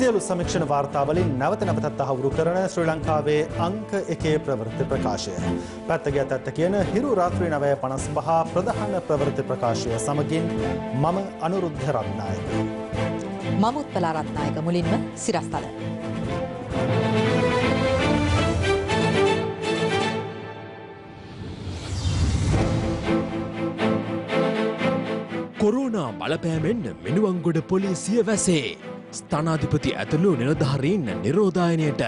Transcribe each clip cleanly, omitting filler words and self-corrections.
සියලු සමීක්ෂණ වාර්තාවලින් නැවත නැවතත් තහවුරු කරන ශ්‍රී ලංකාවේ අංක 1 ප්‍රවෘත්ති ප්‍රකාශය. පැත්තගේ අතට කියන හිරු රාත්‍රී 9:55 ප්‍රධාන ප්‍රවෘත්ති ප්‍රකාශය සමගින් මම අනුරුද්ධ රත්නායක. මම උත්පලා රත්නායක. මුලින්ම සිරස්තල. කොරෝනා බලපෑමෙන් මිනුවන්ගොඩ පොලිසිය වැසේ. ස්ථානාධිපති ඇතුළු නිලධාරීන් නිරෝධායනයට.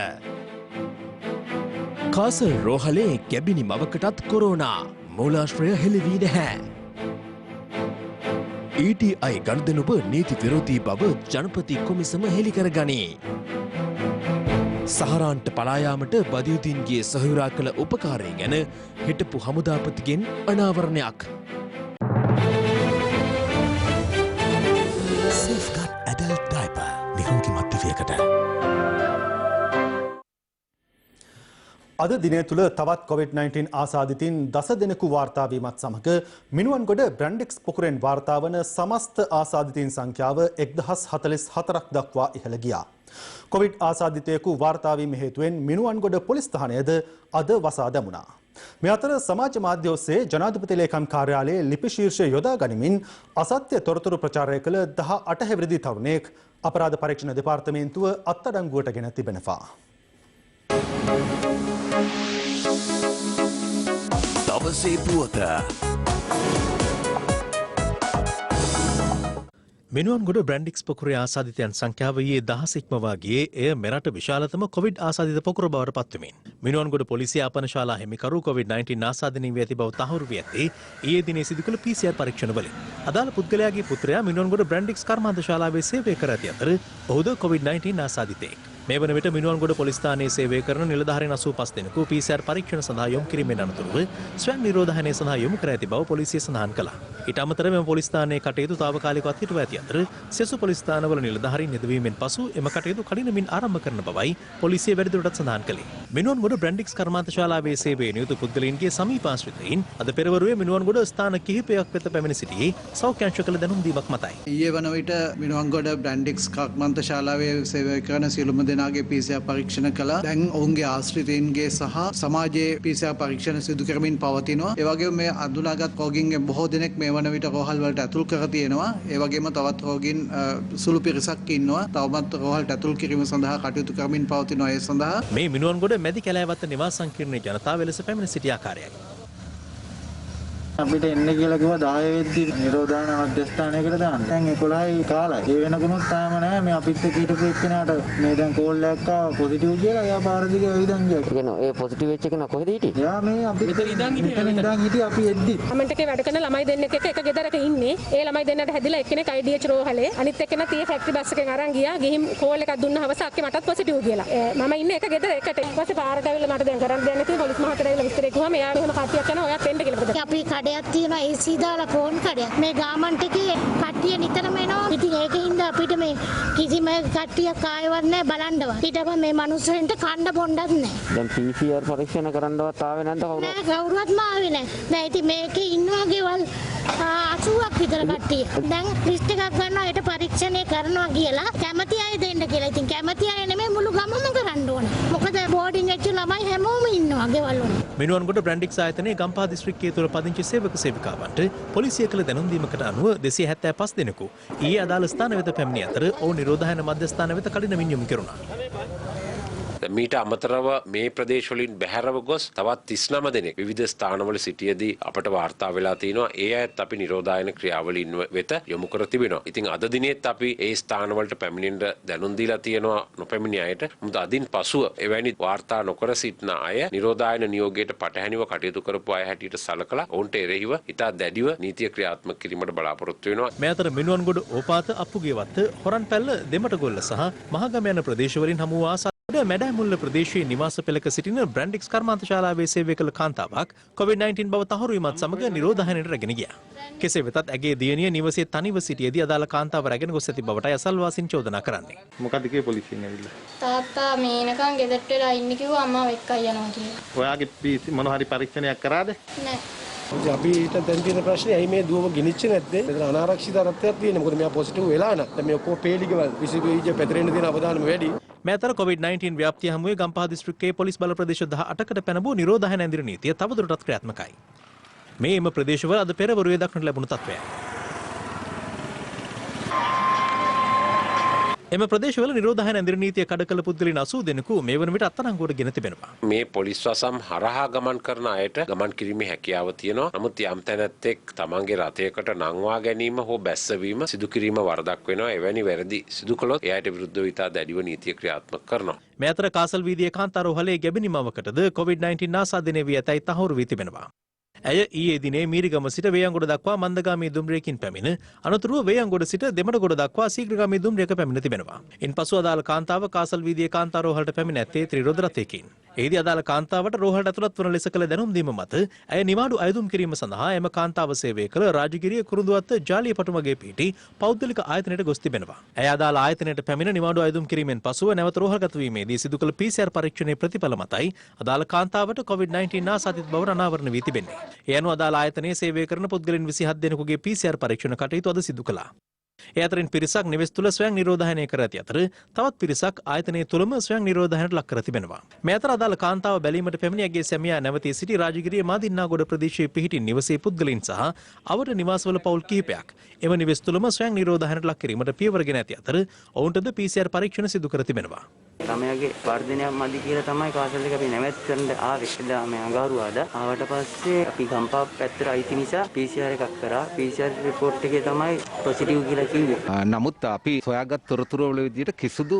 කාසල් රෝහලේ ගැබිනි මවකටත් කොරෝනා මූලාශ්‍රය හෙළිවී නැහැ. ETI ගනුදෙනුව නීති විරෝධී බව ජනපති කොමිසම හෙළි කරගනී. සහරාන්ට පලායාමට බදියුදීන්ගේ සහයුරා කළ උපකාරය ගැන හිටපු හමුදාපතිගෙන් අනාවරණයක්. Adult diaper නිරුන්කි මධ්‍යවයකට. අද දිනය තුළ තවත් COVID-19 ආසාදිතින් 10 දෙනෙකු වාර්තා වීමත් සමග මිනුවන්ගොඩ බ්‍රැන්ඩික්ස් පොකුරෙන් වාර්තා වන සමස්ත ආසාදිතින් සංඛ්‍යාව 1044ක් දක්වා ඉහළ ගියා. කොවිඩ් ආසාදිතයෙකු වාර්තා වීම හේතුවෙන් මිනුවන්ගොඩ පොලිස් ස්ථානයද අද වසා දැමුණා. මේ අතර සමාජ මාධ්‍ය ඔස්සේ ජනාධිපති ලේකම් කාර්යාලයේ ලිපි ශීර්ෂය යොදා ගනිමින් අසත්‍ය තොරතුරු ප්‍රචාරය කළ 18 හැවිරිදි තරුණයෙක් අපරාධ පරීක්ෂණ දෙපාර්තමේන්තුව අත්අඩංගුවට ගෙන තිබෙනවා. දවසේ පුවත. මිනුවන්ගොඩ බ්‍රැන්ඩික්ස් පොකුරේ ආසාදිතයන් සංඛ්‍යාව ඊයේ 10 ඉක්මවා ගියේ එය මෙරට විශාලතම කොවිඩ් ආසාදිත පොකුර බවට පත්වෙමින්. මිනුවන්ගොඩ පොලිසිය ආපන ශාලා හිමිකරු COVID-19 ආසාදනය වී ඇති බව තහවුරු වී ඇත්තේ ඊයේ දිනේ සිදු කළ PCR පරීක්ෂණ වලින්. අදාළ පුද්ගලයාගේ පුත්‍රයා මිනුවන්ගොඩ බ්‍රැන්ඩික්ස් කර්මාන්ත ශාලාවේ සේවය කර ඇති අතර ඔහුද COVID-19 ආසාදිතයෙක්. මේ වන විට මිනුවන්ගොඩ පොලිස් ස්ථානයේ සේවය කරන නිලධාරීන් 85 දෙනෙකු PCR පරීක්ෂණ සඳහා යොමු කිරීමෙන් අනතුරුව ස්වයං නිරෝධායනය සඳහා යොමු කර ඇති බව පොලිසිය සඳහන් කළා. ඊට අමතරව මෙම පොලිස් ස්ථානයේ කටයුතු తాවකාලිකව අත්හිටුව ඇති අතර සෙසු පොලිස් ස්ථානවල නිලධාරීන් නිදවීමෙන් පසු එම කටයුතු කඩිනමින් ආරම්භ කරන බවයි පොලිසිය වැඩිදුරටත් සඳහන් කළේ. මිනුවන්ගොඩ බ්‍රැන්ඩික්ස් කර්මාන්ත ශාලාවේ සේවයේ නියුතු පුද්ගලයන්ගේ සමීපාශ්‍රිතයින් අද පෙරවරුවේ මිනුවන්ගොඩ ස්ථාන කිහිපයක් වෙත පැමිණ සිටියේ සෞඛ්‍ය අංශ කළ දැනුම් දීමක් මතයි. ඊයේ වන විට මිනුවන්ගොඩ බ්‍රැන්ඩික්ස් කර්මාන්ත ශාලාවේ සේවය කරන සියලුම දෙනාගේ PCR පරීක්ෂණ කළා. දැන් ඔවුන්ගේ ආශ්‍රිතයින්ගේ සහ සමාජයේ PCR පරීක්ෂණ සිදු කරමින් පවතිනවා. ඒ වගේම මේ අඳුනාගත් රෝගීන්ගේ බොහෝ දෙනෙක් මේ වන විට රෝහල් වලට ඇතුල් කර තියෙනවා. ඒ වගේම තවත් රෝගීන් සුළු පිරිසක් ඉන්නවා. තවමත් රෝහලට ඇතුල් කිරීම සඳහා කටයුතු කරමින් පවතිනවා. ඒ සඳහා මේ මිනුවන්ගොඩ මැදි කැලෑවත්ත නිවාස සංකීර්ණයේ ජනතාව ලෙස පැමිණ සිටි ආකාරයයි. අපිට එන්න කියලා කිව්වා 10 වෙද්දි නිරෝධායන මධ්‍යස්ථානයකට දාන්න. දැන් 11යි කාලයි. ඒ වෙනකමුත් තාම නැහැ. මේ අපිත් කීටපු එක්කෙනාට මේ දැන් කෝල් එකක් ආවා පොසිටිව් කියලා. එයා පාර දිගේ ඇවිදන් ගියා. කියනවා ඒ පොසිටිව් වෙච්ච කෙනා කොහෙද හිටියේ? එයා මේ අපි මෙතන ඉඳන් හිටියේ අපි එද්දි. කමෙන්ට් එකේ වැඩ කරන ළමයි දෙන්නෙක් එක්ක එක ගෙදරක ඉන්නේ. ඒ ළමයි දෙන්නට හැදිලා එක්කෙනෙක් IDH රෝහලේ. අනිත් එක්කෙනා තියේ ෆැක්ටරි බස් එකෙන් අරන් ගියා. ගිහින් කෝල් එකක් දුන්නා හවස අක්කේ මටත් පොසිටිව් කියලා. මම ඉන්නේ එක ගෙදර එකට. ඊට පස්සේ පාරට ඇවිල්ලා මට දැන් කරන්න දෙයක් නැතුව පොලිස් මහත්තයා ඇවිල්ලා විස්තරේ කිව්වම එයා මෙහෙම කට්ටියක් යනවා. ඔයාත් එන්න කියලා. අපි කඩයක් තියෙනවා AC දාලා ෆෝන් කඩයක්. මේ ගාමන්ට් එකේ කට්ටිය නිතරම එනවා. ඉතින් ඒකින්ද අපිට මේ කිසිම කට්ටියක් ආයවත් නැහැ බලන්නවත්. ඊටම මේ මිනිස්සුන්ට කන්න බොන්නත් නැහැ. දැන් PCR පරීක්ෂණ කරන්නවත් ආවේ නැද්ද කවුරුත්? නෑ කවුරුවත්ම ආවේ නැහැ. දැන් ඉතින් මේකේ ඉන්නවා ගෙවල් 80ක් විතර කට්ටිය. දැන් ලිස්ට් එකක් ගන්නවා ඒට පරීක්ෂණය කරනවා කියලා කැමති අය දෙන්න කියලා. ඉතින් කැමති අය නෙමෙයි මුළු ගමම කරන්න ඕන. මොකද බෝඩින් වෙච්ච ළමයි හැමෝම ඉන්නවා ගෙවල් වල. මිනුවන්ගොඩ බ්‍රැන්ඩික්ස් ආයතනයේ ගම්පහ දිස්ත්‍රික්කයේ තුල පදිංචි සේවක සේවිකාවන්ට පොලිසිය කළ දැනුම් දීමකට අනුව 275 දෙනෙකු ඊයේ අදාළ ස්ථාන වෙත පැමිණි අතර ඔවුන් නිරෝධායන මධ්‍යස්ථාන වෙත කඩිනමින් යොමු කෙරුණා. මීට අමතරව මේ ප්‍රදේශවලින් බැහැරව ගොස් තවත් 39 දෙනෙක් විවිධ ස්ථානවල සිටියේදී අපට වාර්තා වෙලා තිනවා. ඒ අයත් අපි නිරෝධායන ක්‍රියාවලින් වෙත යොමු කර තිබෙනවා. ඉතින් අද දිනෙත් අපි ඒ ස්ථානවලට පැමිණෙන්න දැනුම් දීලා තියෙනවා නොපැමිණි අයට. මුද අදින් පසුව එවැනි වාර්තා නොකර සිටින අය නිරෝධායන නියෝගයට පටහැනිව කටයුතු කරපු අය හැටියට සලකලා ඔවුන්ට එරෙහිව ඉතා දැඩිව නීතිය ක්‍රියාත්මක කිරීමට බලාපොරොත්තු වෙනවා. මේ අතර මිනුවන්ගොඩ ඕපාත අප්පුගේවත්ත හොරන්පැල්ල දෙමටගොල්ල සහ මහගම යන ප්‍රදේශවලින් හමු වූ මැඩෑමුල්ල ප්‍රදේශයේ නිවාස පෙළක සිටින බ්‍රැන්ඩික්ස් කර්මාන්ත ශාලාවේ සේවය කළ කාන්තාවක් COVID-19 බව තහවුරු වීමත් සමග නිරෝධායනයට රැගෙන ගියා. කෙසේ වෙතත් ඇගේ දියණිය නිවසේ තනිව සිටියේදී අදාළ කාන්තාව රැගෙන ගොස් ඇති බවට අසල්වාසීන් චෝදනා කරන්නේ. මොකද්ද කියේ පොලිසියෙන් ඇවිල්ලා? තාත්තා මේනකන් ගෙදරට වෙලා ඉන්න කිව්වා අම්මා එක්කයි යනවා කියලා. ඔයාගේ මොන හරි පරීක්ෂණයක් කරාද? නෑ. අපිට දැන් තියෙන ප්‍රශ්නේ ඇයි මේ දුවම ගිනිච්චේ නැත්තේ? මෙතන අනාරක්ෂිත තත්ත්වයක් තියෙනවා. මොකද මෙයා පොසිටිව් වෙලා නැහැ. දැන් මේ ඔක්කොම පේලිකවල විසිබීජ පැතිරෙන්න තියෙන අවධානම වැඩි. මේ අතර COVID-19 ව්‍යාප්තිය හමුවේ ගම්පහ දිස්ත්‍රික්කයේ පොලිස් බල ප්‍රදේශ 18කට පැනවූ නිරෝධායන ඇඳිරි නීතිය තවදුරටත් ක්‍රියාත්මකයි. මේ එම ප්‍රදේශවල අද පෙරවරුවේ දක්නට ලැබුණු තත්ත්වයක්. එම ප්‍රදේශවල නිරෝධායන ඇඳිරි නීතිය කඩ කළ පුද්ගලයන් 80 දෙනෙකු මේ වන විට අත්අඩංගුවට ගෙන තිබෙනවා. මේ පොලිස් වසම් හරහා ගමන් කරන අයට ගමන් කිරීමේ හැකියාව තියෙනවා. නමුත් යම් තැනැත්තෙක් තමන්ගේ රථයකට නංවා ගැනීම හෝ බැස්සවීම සිදු කිරීම වරදක් වෙනවා. එවැනි වැරදි සිදු කළොත් එයාට විරුද්ධව ඉතා දැඩිව නීතිය ක්‍රියාත්මක කරනවා. මේ අතර කාසල් වීදියේ කාන්තාරෝහලේ ගැබිනිමවකටද COVID-19 ආසාදනය වී ඇතැයි තහවුරු වී තිබෙනවා. ඇය ඊයේ දිනේ මීරිගම සිට වේයන්ගොඩ දක්වා මන්දගාමී දුම්රියකින් පැමිණ අනතුරුව වේයන්ගොඩ සිට දෙමඩගොඩ දක්වා ශීඝ්‍රගාමී දුම්රියක පැමිණ තිබෙනවා. ඉන්පසු අදාළ කාන්තාව කාසල් වීදියේ කාන්තාරෝහලට පැමිණ ඇත්තේ ත්‍රිරෝද රථයකින්. එහිදී අදාළ කාන්තාවට රෝහලට ඇතුළත් වන ලෙස කළ දැනුම් දීම මත ඇය නිවාඩු අයදුම් කිරීම සඳහා එම කාන්තාව සේවය කළ රාජගිරිය කුරුඳුවත්ත ජාලිය පටුමගේ පිහිටි පෞද්ගලික ආයතනයට ගොස් තිබෙනවා. ඇය අදාළ ආයතනයට පැමිණ නිවාඩු අයදුම් කිරීමෙන් පසුව නැවත රෝහලගත වීමේදී සිදු කළ PCR පරීක්ෂණයේ ප්‍රතිඵල මතයි අදාළ කාන්තාවට COVID-19 ආසාදිත බව අනාවරණ වී තිබෙන්නේ. ඒ අනුව අදාළ ආයතනයේ සේවය කරන පුද්ගලයන් 27 දෙනෙකුගේ PCR පරීක්ෂණ කටයුතු අද සිදු කළා. ඒ අතරින් පිරිසක් නිවෙස් තුළ ස්වයං නිරෝධායනය කර ඇති අතර තවත් පිරිසක් ආයතනයේ තුළම ස්වයං නිරෝධායනයට ලක් කර තිබෙනවා. මේ අතර අදාළ කාන්තාව බැලීමට පැමිණි ඇගේ සැමියා නැවතී සිටි රාජගිරිය මාදින්නාගොඩ ප්‍රදේශයේ පිහිටි නිවසේ පුද්ගලයන් සහ අවට නිවාසවල පවුල් කිහිපයක් එම නිවෙස් තුළම ස්වයං නිරෝධායනයට ලක් කිරීමට පියවරගෙන ඇති අතර ඔවුන්ටද PCR පරීක්ෂණ සිදු කර තිබෙනවා. ළමයාගේ වර්ධනයක් මදි කියලා තමයි කාසල් එක අපි නැවැත්කරන්න ආවේ. එදා මේ අඟහරුවාදා ආවට පස්සේ අපි ගම්පහ පැත්තට අයිති නිසා PCR එකක් කරා. PCR report එකේ තමයි පොසිටිව් කියලා කිව්වේ. නමුත් අපි සොයාගත් තොරතුරු වල විදිහට කිසිදු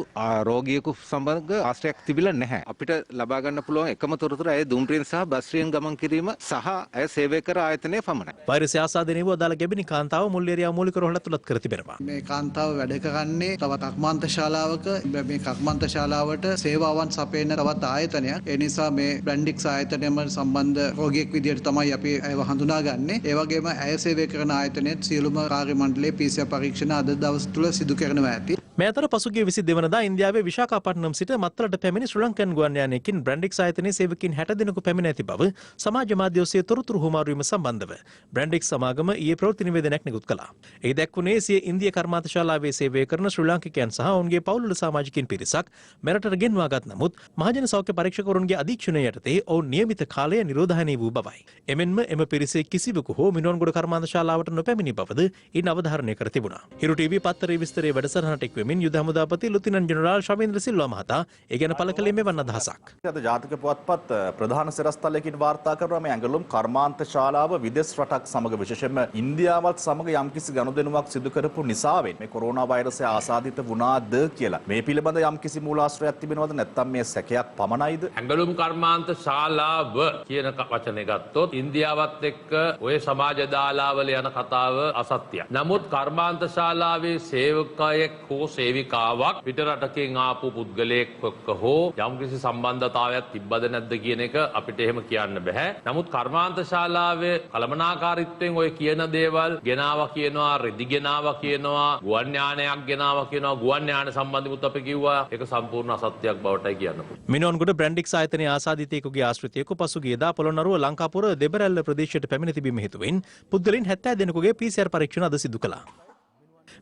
රෝගියෙකු සම්බන්ධ ආශ්‍රයක් තිබිලා නැහැ. අපිට ලබා ගන්න පුළුවන් එකම තොරතුර ඇය දුම්රියෙන් සහ බස්රියෙන් ගමන් කිරීම සහ ඇය සේවය කර ආයතනයේ පමණයි. වෛරසය ආසාදනය වූ අදාළ ගැබිනි කාන්තාව මුල්ලේරියා මූලික රෝහල ඇතුළත් කර තිබෙනවා. මේ කාන්තාව වැඩ කරන්නේ තවත් කර්මාන්ත ශාලාවක. මේ කර්මාන්ත ශාලාවට සේවාවන් සපයන තවත් ආයතනයක්. ඒ නිසා මේ බ්‍රැන්ඩික්ස් ආයතනයම සම්බන්ධ රෝගියෙක් විදිහට තමයි අපි ඇයව හඳුනාගන්නේ. ඒ වගේම ඇය සේවය කරන ආයතනයේ සියලුම කාර්ය මණ්ඩලයේ PCR පරීක්ෂණ අද දවස් තුල සිදු කරනවා ඇති. මේ අතර පසුගිය 22 වෙනිදා ඉන්දියාවේ විශාඛපට්නම් සිට මත්තලට පැමිණි ශ්‍රී ලංකන් ගුවන් යානයකින් බ්‍රැන්ඩික්ස් ආයතනයේ සේවකයින් 60 දෙනෙකු පැමිණ ඇති බව සමාජ මාධ්‍ය ඔස්සේ තොරතුරු හුවමාරු වීම සම්බන්ධව බ්‍රැන්ඩික්ස් සමාගම ඊයේ ප්‍රවෘත්ති නිවේදනයක් නිකුත් කළා. ඒ දැක්වුණේ සිය ඉන්දිය කර්මාන්ත ශාලාවේ සේවය කරන ශ්‍රී ලාංකිකයන් සහ ඔවුන්ගේ පවුල්වල සමාජිකින් පිරිසක් මෙරටට ගෙන්වාගත් නමුත් මහජන සෞඛ්‍ය පරීක්ෂකවරුන්ගේ අධීක්ෂණය යටතේ ඔවුන් නියමිත කාලය නිරෝධායනය වූ බවයි. එමෙන්ම එම පිරිසේ කිසිවෙකු හෝ මිනුවන්ගොඩ කර්මාන්ත ශාලාවට නොපැමිණි බවද ඉන් අවධාරණය කර තිබුණා. හිරු ටීවී පත්තරේ විස්තරයේ වැඩසටහනට එක්වෙමින් යුද හමුදාපති ලුතිනන්ට් ජෙනරාල් ශවේන්ද්‍ර සිල්වා මහතා ඒ ගැන පළ කළේ මෙවන් අදහසක්. අද ජාතික පුවත්පත් ප්‍රධාන සිරස්තලයකින් වාර්තා කරනවා මේ ඇඟලුම් කර්මාන්ත ශාලාව විදේශ රටක් සමග විශේෂයෙන්ම ඉන්දියාවත් සමග යම්කිසි ගනුදෙනුවක් සිදු කරපු නිසාවෙන් මේ කොරෝනා වෛරසය ආසාදිත වුණාද කියලා. මේ පිළිබඳ යම්කිසි මූලාශ්‍රයක් තිබෙනවද නැත්නම් මේ සැකයක් පමණයිද? ඇඟලුම් කර්මාන්ත ශාලාව කියන වචනේ ගත්තොත් ඉන්දියාවත් එක්ක ඔය සමාජ දාලාවල යන කතාව අසත්‍යයි. නමුත් කර්මාන්ත ශාලාවේ සේවකයෙක් හෝ සේවිකාවක් පිට රටකින් ආපු පුද්ගලයෙක් එක්ක හෝ යම්කිසි සම්බන්ධතාවයක් තිබ්බද නැද්ද කියන එක අපිට එහෙම කියන්න බෑ. නමුත් කර්මාන්ත ශාලාවේ කළමනාකාරීත්වයෙන් ඔය කියන දේවල් ගෙනාවා කියනවා, රෙදි ගෙනාවා කියනවා, ගුවන් යානයක් ගෙනාවා කියනවා, ගුවන් යාන සම්බන්ධිමුත් අපි කිව්වා ඒක සම්පූර්ණ අසත්‍යයක් බවටයි කියන්න පුළුවන්. මිනුවන්ගොඩ බ්‍රැන්ඩික්ස් ආයතනයේ ආසාදිතයෙකුගේ ආශ්‍රිතයෙකු පසුගියදා පොළොන්නරුව ලංකාපුර දෙබරැල්ල ප්‍රදේශයට පැමිණ තිබීම හේතුවෙන් පුද්ගලයන් 70 දෙනෙකුගේ PCR පරීක්ෂණ අද සිදු කළා.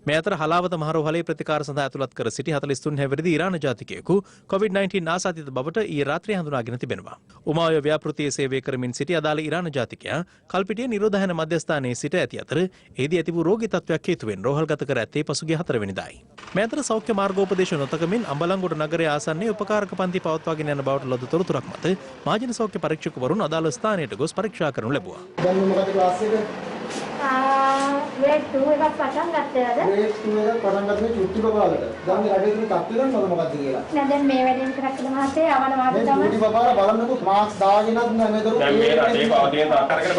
මේ අතර හලාවත මහරෝහලේ ප්‍රතිකාර සඳහා ඇතුළත් කර සිටි 43 හැවිරිදි ඉරාන ජාතිකයෙකු COVID-19 ආසාදිත බවට ඊයේ රාත්‍රියේ හඳුනාගෙන තිබෙනවා. උමාය ව්‍යාපෘතියේ සේවය කරමින් සිටි අදාළ ඉරාන ජාතිකයා කල්පිටිය නිරෝධායන මධ්‍යස්ථානයේ සිට ඇති අතර එහිදී ඇති වූ රෝගී තත්ත්වයක් හේතුවෙන් රෝහල්ගත කර ඇත්තේ පසුගිය 4 වෙනිදායි. මේ අතර සෞඛ්‍ය මාර්ගෝපදේශ නොතකමින් අම්බලන්ගොඩ නගරයේ ආසන්නයේ උපකාරක පන්ති පවත්වාගෙන යන බවට ලද තොරතුරක් මත මහජන සෞඛ්‍ය පරීක්ෂකවරුන් අදාළ ස්ථානයට ගොස් පරීක්ෂා කරනු ලැබුවා. දැන් මොකද ක්ලාස් එක? grade 2 එකක් පටන් ගත්තේද? grade 2 එකක් පටන් ගත්තේ චුට්ටි බබාලට. දැන් මේ රටේ තියෙන තත්ත්වය දන්නවද මොකක්ද කියලා? නෑ දැන් මේ වැඩේම කරක්ද මහත්තයා යවන වාද තමයි. මේ චුට්ටි බබාලා බලන්නකො මාක්ස් දාගෙනත් නෑ මේ දරු. දැන් මේ රටේ පවතින තාක්කරගෙන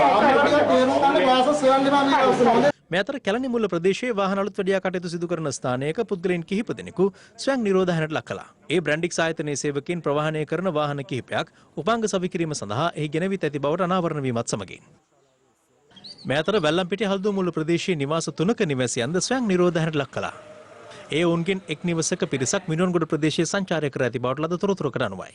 මේ අතර කැලණිමුල්ල ප්‍රදේශයේ වාහන අලුත් වැඩියා කටයුතු සිදු කරන ස්ථානයක පුද්ගලයන් කිහිප දෙනෙකු ස්වයං නිරෝධායනයට ලක් කළා. ඒ බ්‍රැන්ඩික්ස් ආයතනයේ සේවකයින් ප්‍රවාහනය කරන වාහන කිහිපයක් උපාංග සවිකිරීම සඳහා එහි ගෙනවිත් ඇති බවට අනාවරණ වීමත් සමගින් මේ අතර වැල්ලම්පිටිය හල්දුමුල්ල ප්‍රදේශයේ නිවාස 3ක නිවාසියන්ද ස්වයං නිරෝධායනයට ලක් කළා. ඒ ඔවුන්ගෙන් එක් නිවසක පිරිසක් මිනුවන්ගොඩ ප්‍රදේශයේ සංචාරය කර ඇති බවට ලද තොරතුරකට අනුවයි.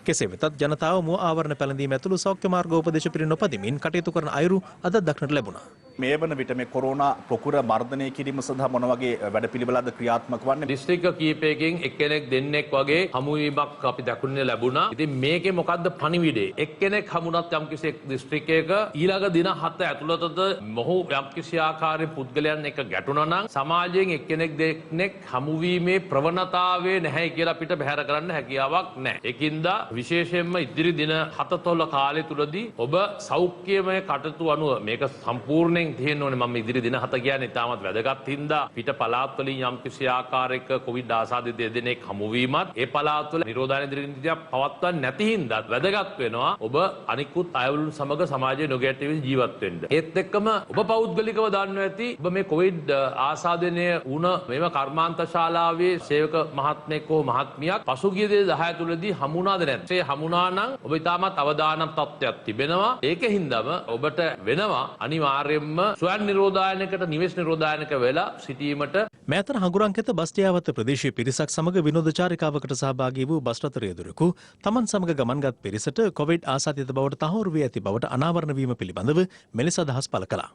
කෙසේ වෙතත් ජනතාව මුව ආවරණ පැළඳීම ඇතුළු සෞඛ්‍ය මාර්ග උපදේශ පිළින නොපදිමින් කටයුතු කරන අයුරු අද දක්නට ලැබුණා. මේ වන විට මේ කොරෝනා පොකුර මර්ධනය කිරීම සඳහා මොන වගේ වැඩපිළිවෙළක්ද ක්‍රියාත්මක වන්නේ? දිස්ත්‍රික්ක කීපයකින් එක්කෙනෙක් දෙන්නෙක් වගේ හමුවීමක් අපි දක්වන්න ලැබුණා. ඉතින් මේකේ මොකද්ද පණිවිඩේ? එක්කෙනෙක් හමුණත් යම්කිසි දිස්ත්‍රික්කයක ඊළඟ දින 7 ඇතුළතද මොහු යම්කිසි ආකාරයේ පුද්ගලයන් එක ගැටුණා නම් සමාජයෙන් එක්කෙනෙක් දෙන්නෙක් හමුවීමේ ප්‍රවණතාවය නැහැ කියලා අපිට බැහැර කරන්න හැකියාවක් නැහැ. ඒකින්ද විශේෂයෙන්ම ඉදිරි දින 7 කාලය තුලදී ඔබ සෞඛ්‍යමය කටයුතු අනුව මේක සම්පූර්ණයෙන් තියෙන්න ඕනේ. මම ඉදිරි දින 7 කියන්නේ ඉතාමත් වැදගත් හින්දා පිට පළාත් වලින් යම්කිසි ආකාරයක කොවිඩ් ආසාදිත දෙදෙනෙක් හමුවීමත් ඒ පළාත් වල නිරෝධායන දිනනිතියක් පවත්වන්නේ නැති හින්දාත් වැදගත් වෙනවා ඔබ අනිකුත් අයවලුන් සමග සමාජයේ නොගැටෙමින් ජීවත් වෙන්න. ඒත් එක්කම ඔබ පෞද්ගලිකව දන්නවා ඇති ඔබ මේ කොවිඩ් ආසාදනය වුණ මේව කර්මාන්ත ශාලාවේ සේවක මහත්මයෙක් හෝ මහත්මියක් පසුගිය 10 තුලදී හමුුණාද නැත්නම් ඒ හමුුණා නම් ඔබ ඉතාමත් අවදානම් තත්ත්වයක් තිබෙනවා. ඒකින්දම ඔබට වෙනවා අනිවාර්යයෙන්ම ස්වයං නිරෝධායනයකට නිවෙස් නිරෝධායනක වෙලා සිටීමට. මෑතර හඟුරංකෙත බස්ටියාවත ප්‍රදේශීය පිරිසක් සමග විනෝද චාරිකාවකට සහභාගී වූ බස් රථ රියදුරෙකු තමන් සමග ගමන්ගත් පිරිසට කොවිඩ් ආසාදිත බවට තහවුරු වී ඇති බවට අනාවරණ වීම පිළිබඳව මෙලෙස අදහස් පළ කළා.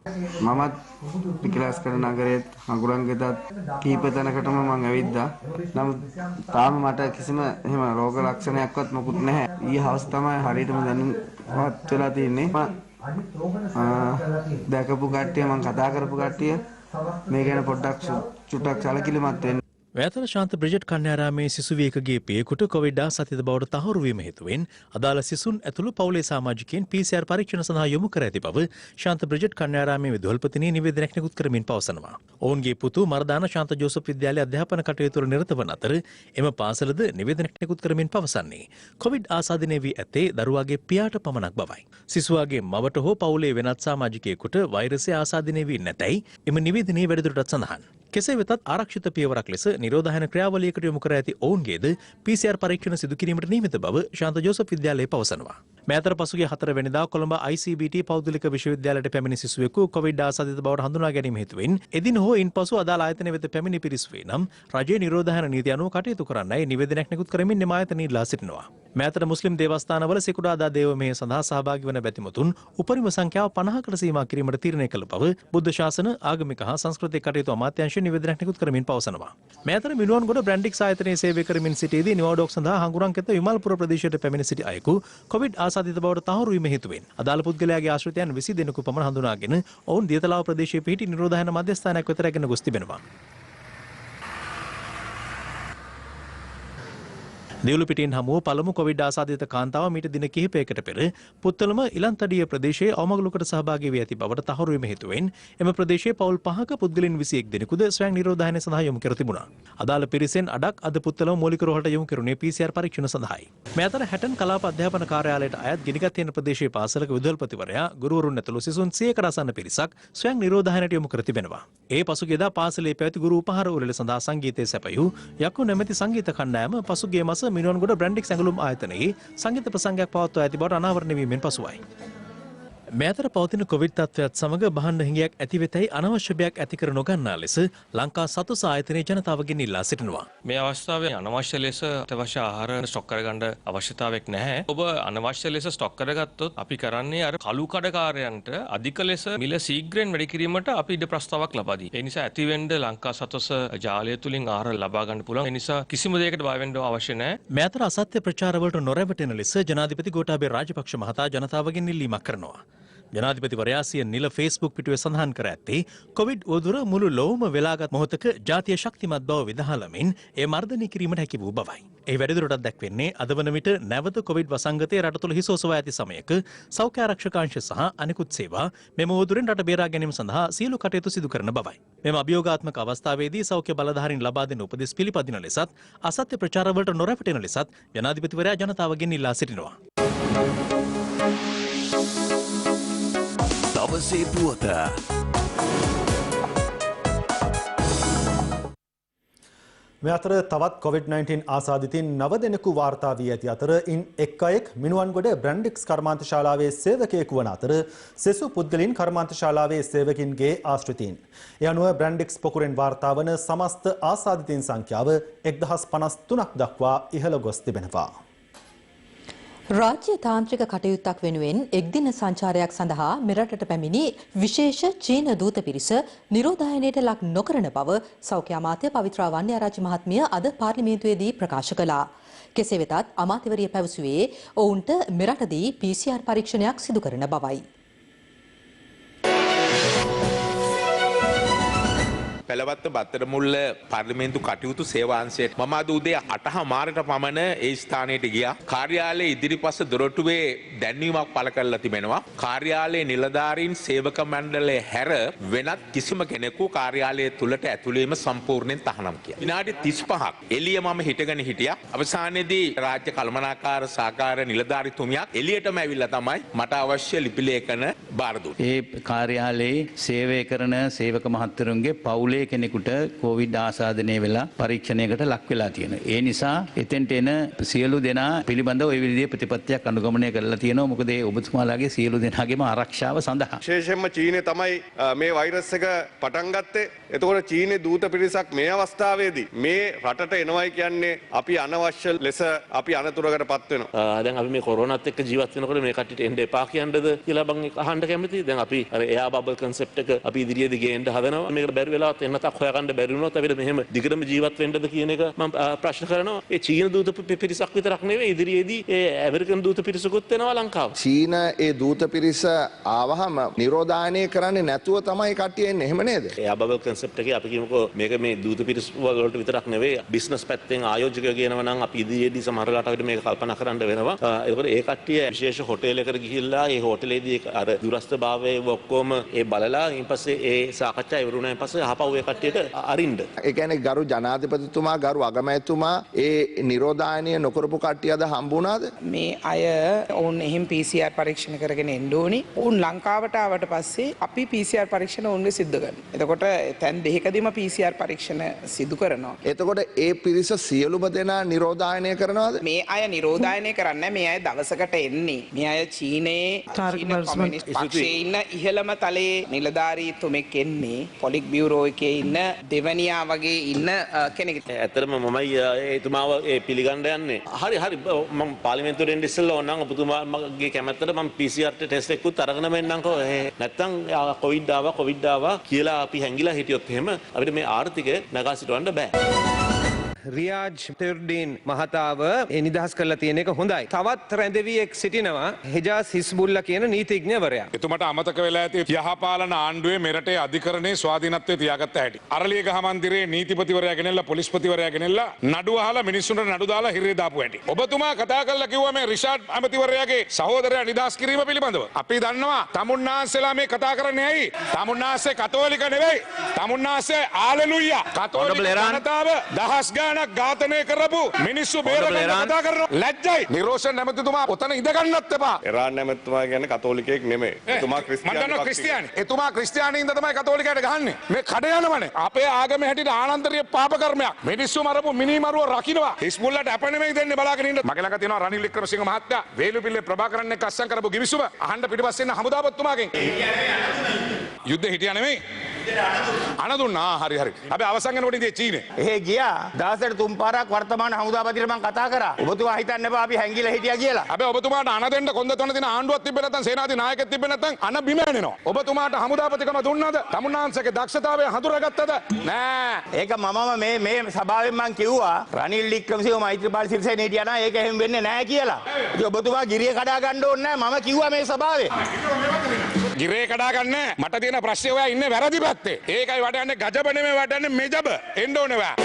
මමත් පිකිලාස්කර නගරයේත් හඟුරංකෙතත් කීප තැනකටම මම ඇවිද්දා. නමුත් තාම මට කිසිම එහෙම රෝග ලක්ෂණයක්වත් මොකුත් නැහැ. ඊයේ හවස තමයි හරියටම දැනුවත් වෙලා තියෙන්නේ. දැකපු කට්ටිය මම කතා කරපු කට්ටිය මේ ගැන පොඩ්ඩක් චුට්ටක් සැලකිලිමත් වෙන්න. වැතර ශාන්ත බ්‍රිජට් කන්‍යාරාමේ සිසුවියකගේ පියෙකුට කොවිඩ් ආසාදිත බවට තහවුරු වීම හේතුවෙන් අදාළ සිසුන් ඇතුළු පවුලේ සමාජිකයන් PCR පරීක්ෂණ සඳහා යොමු කර ඇති බව ශාන්ත බ්‍රිජට් කන්‍යාරාමේ විදුහල්පතිනිය නිවේදනයක් නිකුත් කරමින් පවසනවා. ඔවුන්ගේ පුතු මර්දාන ශාන්ත ජෝසප් විද්‍යාලයේ අධ්‍යාපන කටයුතු වල නිරත වන අතර එම පාසලද නිවේදනයක් නිකුත් කරමින් පවසන්නේ කොවිඩ් ආසාදනය වී ඇත්තේ දරුවාගේ පියාට පමණක් බවයි. සිසුවාගේ මවට හෝ පවුලේ වෙනත් සමාජිකයෙකුට වෛරසය ආසාදනය වී නැතැයි එම නිවේදනයේ වැඩිදුරටත් සඳහන්. කෙසේ වෙතත් ආරක්ෂිත පියවරක් ලෙස නිරෝධායන ක්‍රියාවලියකට යොමු කර ඇති ඔවුන්ගේද PCR පරීක්ෂණ සිදු කිරීමට නියමිත බව ශාන්ත ජෝසප් විද්‍යාලයේ පවසනවා. මෑතර පසුගිය 4 වෙනිදා කොළඹ ICBT පෞද්ගලික විශ්වවිද්‍යාලයට පැමිණි සිසුවෙකු කොවිඩ් ආසාදිත බවට හඳුනා ගැනීම හේතුවෙන් එදින හෝ ඉන්පසු අදාළ ආයතන වෙත පැමිණි පිරිස් වේ නම් රජයේ නිරෝධායන නීතිය අනුව කටයුතු කරන්නයි නිවේදනයක් නිකුත් කරමින් මෙම ආයතන ඉල්ලා සිටිනවා. මෑතර මුස්ලිම් දේවස්ථානවල සිකුරාදා දේව මෙහෙය සඳහා සහභාගී වන බැතිමතුන් උපරිම සංඛ්‍යාව 50කට සීමා කිරීමට තීරණය කළ බව බුද්ධ ශාසන ආගමික හා සංස්කෘතික කටයුතු අමාත්‍යාංශය නිවේදනයක් නිකුත් කරමින් පවසනවා. මෑතර මිනුවන්ගොඩ බ්‍රැන්ඩික්ස් ආයතනයේ සේවය කරමින් සිටියේදී නිවාඩුවක් සඳහා හංගුරංකෙත විමල්පුර ප්‍රදේශයට පැමිණ සිටි අයෙකු කොවිඩ් ආසාදිත බවට තහවුරු වීම හේතුවෙන් අදාළ පුද්ගලයාගේ ආශ්‍රිතයන් 20 දෙනෙකු පමණ හඳුනාගෙන ඔවුන් දියතලාව ප්‍රදේශයේ පිහිටි නිරෝධායන මධ්‍යස්ථානයක් වෙත රැගෙන ගොස් තිබෙනවා. දෙවුලුපිටින් හමුව පළමු කොවිඩ් ආසාදිත කාන්තාව මීට දින කිහිපයකට පෙර පුත්තලම ඉලන්තඩිය ප්‍රදේශයේ අවමගලුකට සහභාගී වී ඇති බවට තහවුරු වීම හේතුවෙන් එම ප්‍රදේශයේ පවුල් 5ක පුද්ගලයන් 21 දෙනෙකුද ස්වයං නිරෝධායනය සඳහා යොමු කර තිබුණා. අදාළ පිරිසෙන් අඩක් අද පුත්තලම මූලික රෝහලට යොමු කෙරුණේ PCR පරීක්ෂණ සඳහායි. මේ අතර හැටන් කලාප අධ්‍යාපන කාර්යාලයට අයත් ගිනිගත් යන ප්‍රදේශයේ පාසලක විදුහල්පතිවරයා ගුරුවරුන් ඇතුළු සිසුන් 100කට ආසන්න පිරිසක් ස්වයං නිරෝධායනයට යොමු කර තිබෙනවා. ඒ පසුගියදා පාසලේ පැවති ගුරු උපහාර උළෙල සඳහා සංගීතය සැපයූ යකු නැමැති සංගීත කණ්ඩායම පසුගිය මාස මිනුවන්ගොඩ බ්‍රැන්ඩික්ස් ඇඟලුම් ආයතනයේ සංගීත ප්‍රසංගයක් පවත්වා ඇති බවට අනාවරණය වීමෙන් පසුවයි. මේ අතර පවතින කොවිඩ් තත්ත්වයත් සමග බහන්න හිඟයක් ඇති වෙතැයි අනවශ්‍ය බයක් ඇති කර නොගන්නා ලෙස ලංකා සතුස ආයතනයේ ජනතාවගෙන් ඉල්ලා සිටිනවා. මේ අවස්ථාවේ අනවශ්‍ය ලෙස අත්‍යවශ්‍ය ආහාර ස්ටොක් කරගන්න අවශ්‍යතාවයක් නැහැ. ඔබ අනවශ්‍ය ලෙස ස්ටොක් කරගත්තොත් අපි කරන්නේ අර කළු කඩකාරයන්ට අධික ලෙස මිල ශීඝ්‍රයෙන් වැඩි කිරීමට අපි ඉඩ ප්‍රස්තාවක් ලබා දී. ඒ නිසා ඇතිවෙන්න ලංකා සතුස ජාලය තුලින් ආහාර ලබා ගන්න පුළුවන්. ඒ නිසා කිසිම දෙයකට බය වෙන්න අවශ්‍ය නැහැ. මේ අතර අසත්‍ය ප්‍රචාරවලට නොරැවටෙන ලෙස ජනාධිපති ගෝඨාභය රාජපක්ෂ මහතා ජනතාවගෙන් ඉල්ලීමක් කරනවා. ජනාධිපතිවරයා සිය නිල ෆේස්බුක් පිටුවේ සඳහන් කර ඇත්තේ කොවිඩ් උවදුර මුළු ලොවම වෙලාගත් මොහොතක ජාතිය ශක්තිමත් බව විදහාලමින් එය මර්ධනය කිරීමට හැකි වූ බවයි. ඒ වැඩිදුරටත් දැක්වෙන්නේ අද වන විට නැවත කොවිඩ් වසංගතය රට තුළ හිසෝසවා ඇති සමයක සෞඛ්‍ය ආරක්ෂකාංශ සහ අනිකුත් සේවා මෙම උවදුරෙන් රට බේරා ගැනීම සඳහා සියලු කටයුතු සිදු කරන බවයි. මෙම අභියෝගාත්මක අවස්ථාවේදී සෞඛ්‍ය බලධාරීන් ලබා දෙන උපදෙස් පිළිපදින ලෙසත් අසත්‍ය ප්‍රචාරවලට නොරැවටෙන ලෙසත් ජනාධිපතිවරයා ජනතාවගෙන් ඉල්ලා සිටිනවා. දවසේ පුවත. මේ අතර තවත් COVID-19 ආසාදිතින් 9 දෙනෙකු වාර්තා වී ඇති අතර ඉන් එක් අයෙක් මිනුවන්ගොඩ බ්‍රැන්ඩික්ස් කර්මාන්ත ශාලාවේ සේවකයෙකු වන අතර සෙසු පුද්ගලින් කර්මාන්ත ශාලාවේ සේවකින්ගේ ආශ්‍රිතයින්. ඒ අනුව බ්‍රැන්ඩික්ස් පොකුරෙන් වාර්තා වන සමස්ත ආසාදිතින් සංඛ්‍යාව 1053ක් දක්වා ඉහළ ගොස් තිබෙනවා. රාජ්‍ය තාන්ත්‍රික කටයුත්තක් වෙනුවෙන් එක්දින සංචාරයක් සඳහා මෙරටට පැමිණි විශේෂ චීන දූත පිරිස නිරෝධායනයට ලක් නොකරන බව සෞඛ්‍ය අමාත්‍ය පවිත්‍රා වන්‍යාරාජි මහත්මිය අද පාර්ලිමේන්තුවේදී ප්‍රකාශ කළා. කෙසේ වෙතත් අමාත්‍යවරිය පැවසුවේ ඔවුන්ට මෙරටදී PCR පරීක්ෂණයක් සිදු කරන බවයි. පැලවත්ත බත්තර මුල්ල පාර්ලිමේන්තු කටයුතු සේවාංශයට මම අද උදේ 8:00 පමණ ඒ ස්ථානයට ගියා. කාර්යාලයේ ඉදිරිපස දොරටුවේ දැන්වීමක් පළ කරලා තිබෙනවා. කාර්යාලයේ නිලධාරීන් සේවක මණ්ඩලය හැර වෙනත් කිසිම කෙනෙකු කාර්යාලය තුලට ඇතුළු වීම සම්පූර්ණයෙන් තහනම් කියලා. විනාඩි 35ක් එළිය මම හිටගෙන හිටියා. අවසානයේදී රාජ්‍ය කළමනාකාර සහකාර නිලධාරීතුමියක් එළියටම ඇවිල්ලා තමයි මට අවශ්‍ය ලිපි ලේඛන බාර දුන්නේ. ඒ කාර්යාලයේ සේවය කරන සේවක මහත්වරුන්ගේ පවුලේ කෙනෙකුට කොවිඩ් ආසාදනය වෙලා පරීක්ෂණයකට ලක් වෙලා තියෙනවා. ඒ නිසා එතෙන්ට එන සියලු දෙනා පිළිබඳව ওই විදිහේ ප්‍රතිපත්තියක් අනුගමනය කරලා තියෙනවා. මොකද ඒ ඔබතුමාලාගේ සියලු දෙනාගේම ආරක්ෂාව සඳහා. විශේෂයෙන්ම චීනේ තමයි මේ වෛරස් එක පටන් ගත්තේ. එතකොට චීනේ දූත පිරිසක් මේ අවස්ථාවේදී මේ රටට එනවයි කියන්නේ අපි අනවශ්‍ය ලෙස අපි අනතුරකටපත් වෙනවා. දැන් අපි මේ කොරෝනාත් එක්ක ජීවත් වෙනකොට මේ කට්ටියට එන්න එපා කියන්නද කියලා බං අහන්න කැමතියි. දැන් අපි අර එයා බබල් කන්සෙප්ට් එක අපි ඉදිරියේදී ගේන්න හදනවා. මේකට බැරි වෙලාවත් එන්නතක් හොයාගන්න බැරි වුණොත් අපිට මෙහෙම දිගටම ජීවත් වෙන්නද කියන එක මම ප්‍රශ්න කරනවා. ඒ චීන දූත පිරිසක් විතරක් නෙවෙයි ඉදිරියේදී ඒ ඇමරිකන් දූත පිරිසකුත් එනවා ලංකාවට. චීන ඒ දූත පිරිස ආවහම නිරෝධායනය කරන්නේ නැතුව තමයි කට්ටිය එන්නේ. එහෙම නේද? එයා බබල් කන්සෙප්ට් එකේ අපි කියමුකෝ මේක මේ දූත පිරිස වලට විතරක් නෙවෙයි බිස්නස් පැත්තෙන් ආයෝජකයෝ කියනවා නම් අපි ඉදිරියේදී සමහර වෙලාවට අපිට මේක කල්පනා කරන්න වෙනවා. ඒකෝට ඒ කට්ටිය විශේෂ හොටෙලයකට ගිහිල්ලා ඒ හොටෙලේදී අර දුරස්ථභාවයේ ඔක්කොම ඒ බලලා ඊට පස්සේ ඒ සාකච්ඡා ඉවරුණාන් පස්සේ අහපව් ඒ කට්ටියට අරින්න. ඒ කියන්නේ ගරු ජනාධිපතිතුමා ගරු අගමැතිතුමා ඒ නිරෝධායනය නොකරපු කට්ටිය අද හම්බුණාද? මේ අය ඔවුන් එහෙම PCR පරීක්ෂණ කරගෙන එන්න ඕනි. ඔවුන් ලංකාවට ආවට පස්සේ අපි PCR පරීක්ෂණ ඔවුන්ගේ සිද්ධ කරනවා. එතකොට තැන් දෙකකදීම PCR පරීක්ෂණ සිදු කරනවා. එතකොට ඒ පිරිස සියලුම දෙනා නිරෝධායනය කරනවද? මේ අය නිරෝධායනය කරන්නේ මේ අය දවසකට එන්නේ. මේ අය චීනයේ කමියුනිස්ට් පක්ෂයේ ඉන්න ඉහළම තලයේ නිලධාරීතුමෙක් එන්නේ. පොලිට් බියුරෝ එකේ ඉන්න දෙවනියා වගේ ඉන්න කෙනෙක්. ඇත්තටම මමයි එතුමාව පිළිගන්න යන්නේ. හරි මම පාර්ලිමේන්තුවට එන්න ඉස්සෙල්ලා ඕනනම් ඔබතුමාගේ කැමැත්තට මම PCR ටෙස්ට් එකකුත් අරගෙන මෙන්නම්කෝ. නැත්තම් කොවිඩ් ආවා කියලා අපි හැංගිලා හිටියොත් එහෙම අපිට මේ ආර්ථිකය නගා සිටවන්න බෑ. රියාජ් තෙර්ඩීන් මහතාව නිදහස් කරලා තියෙන එක හොඳයි. තවත් රැඳවියෙක් සිටිනවා හෙජාස් හිස්බුල්ලා කියන නීතිඥවරයා. එතුමට අමතක වෙලා ඇති යහපාලන ආණ්ඩුවේ මෙරටේ අධිකරණයේ ස්වාධීනත්වය තියාගත්ත හැටි. අරලියගහ මන්දිරේ නීතිපතිවරයා ගෙනෙල්ලා පොලිස්පතිවරයා ගෙනෙල්ලා නඩු අහලා මිනිස්සුන්ට නඩු දාලා හිරේ දාපු හැටි. ඔබතුමා කතා කරලා කිව්වා මේ රිෂාඩ් අමතිවරයාගේ සහෝදරයා නිදහස් කිරීම පිළිබඳව. අපි දන්නවා තමුන්නාන්සේලා මේ කතා කරන්නේ ඇයි? තමුන්නාන්සේ කතෝලික නෙවෙයි. තමුන්නාන්සේ ආලෙලුයා. කතෝලික ජනතාව දහස් ඝාතනය කරපු මිනිස්සු බේරගන්න කතා කරනවා. ලැජ්ජයි. නිරෝෂන් නැමැතිතුමා ඔතන ඉඳගන්නත් එපා. එරාන් නැමැතිතුමා කියන්නේ කතෝලිකයෙක් නෙමෙයි. එතුමා ක්‍රිස්තියානි. එතුමා ක්‍රිස්තියානින්ද තමයි කතෝලිකයට ගහන්නේ. මේ කඩ යනවනේ. අපේ ආගමේ හැටියට ආනන්තරීය පාප කර්මයක්. මිනිස්සු මරපු මිනිමරුව රකින්නවා. හිස්බුල්ලාට අප නෙමෙයි දෙන්නේ බලාගෙන ඉන්න. මගේ ළඟ තියෙනවා රනිල් වික්‍රමසිංහ මහත්තයා වේලුපිල්ලේ ප්‍රභාකරන් එක්ක අස්සම් කරපු ගිවිසුම අහන්න පිටිපස්සේ ඉන්න හමුදාපතිතුමාගෙන්. යුද්ධ හිටියා නෙමෙයි. අනදුන්නා හරි. අපි අවසන් වෙනකොට ඉතින් චීනේ. එහෙ ගියා. දවසට තුන් පාරක් වර්තමාන හමුදාපතිට මම කතා කරා. ඔබතුමා හිතන්න එපා අපි හැංගිලා හිටියා කියලා. හැබැයි ඔබතුමාට අන දෙන්න කොන්ද තොන දින ආණ්ඩුවක් තිබ්බ නැත්නම් සේනාධි නායකයෙක් තිබ්බ නැත්නම් අන බිම ඇනෙනවා. ඔබතුමාට හමුදාපතිකම දුන්නාද? තමුන්නාන්සේගේ දක්ෂතාවය හඳුනාගත්තද? නෑ. ඒක මමම මේ සභාවෙන් මම කිව්වා රනිල් වික්‍රමසිංහ මෛත්‍රීපාල සිරිසේන හිටියා නා ඒක එහෙම වෙන්නේ නෑ කියලා. ඉතින් ඔබතුමා ගිරිය කඩා ගන්න ඕනේ නෑ. මම කිව්වා මේ සභාවේ. ගිරේ කඩා ගන්න මට තියෙන ප්‍රශ්නේ ඔයා ඉන්නේ වැරදි පැත්තේ. ඒකයි වඩන්නේ ගජබ නෙමෙයි වඩන්නේ මෙජබ. එන්න ඕනේ ඔයා.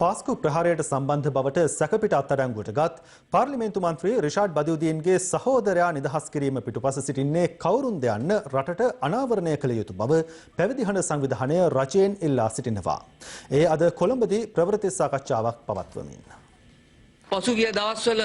පාස්කු ප්‍රහාරයට සම්බන්ධ බවට සැකපිට අත්අඩංගුවට ගත් පාර්ලිමේන්තු මන්ත්‍රී රිෂාඩ් බදියුදීන්ගේ සහෝදරයා නිදහස් කිරීම පිටුපස සිටින්නේ කවුරුන්ද යන්න රටට අනාවරණය කළ යුතු බව පැවිදි හඬ සංවිධානය රජයෙන් ඉල්ලා සිටිනවා. ඒ අද කොළඹදී ප්‍රවෘත්ති සාකච්ඡාවක් පවත්වමින් පසුගිය දවස්වල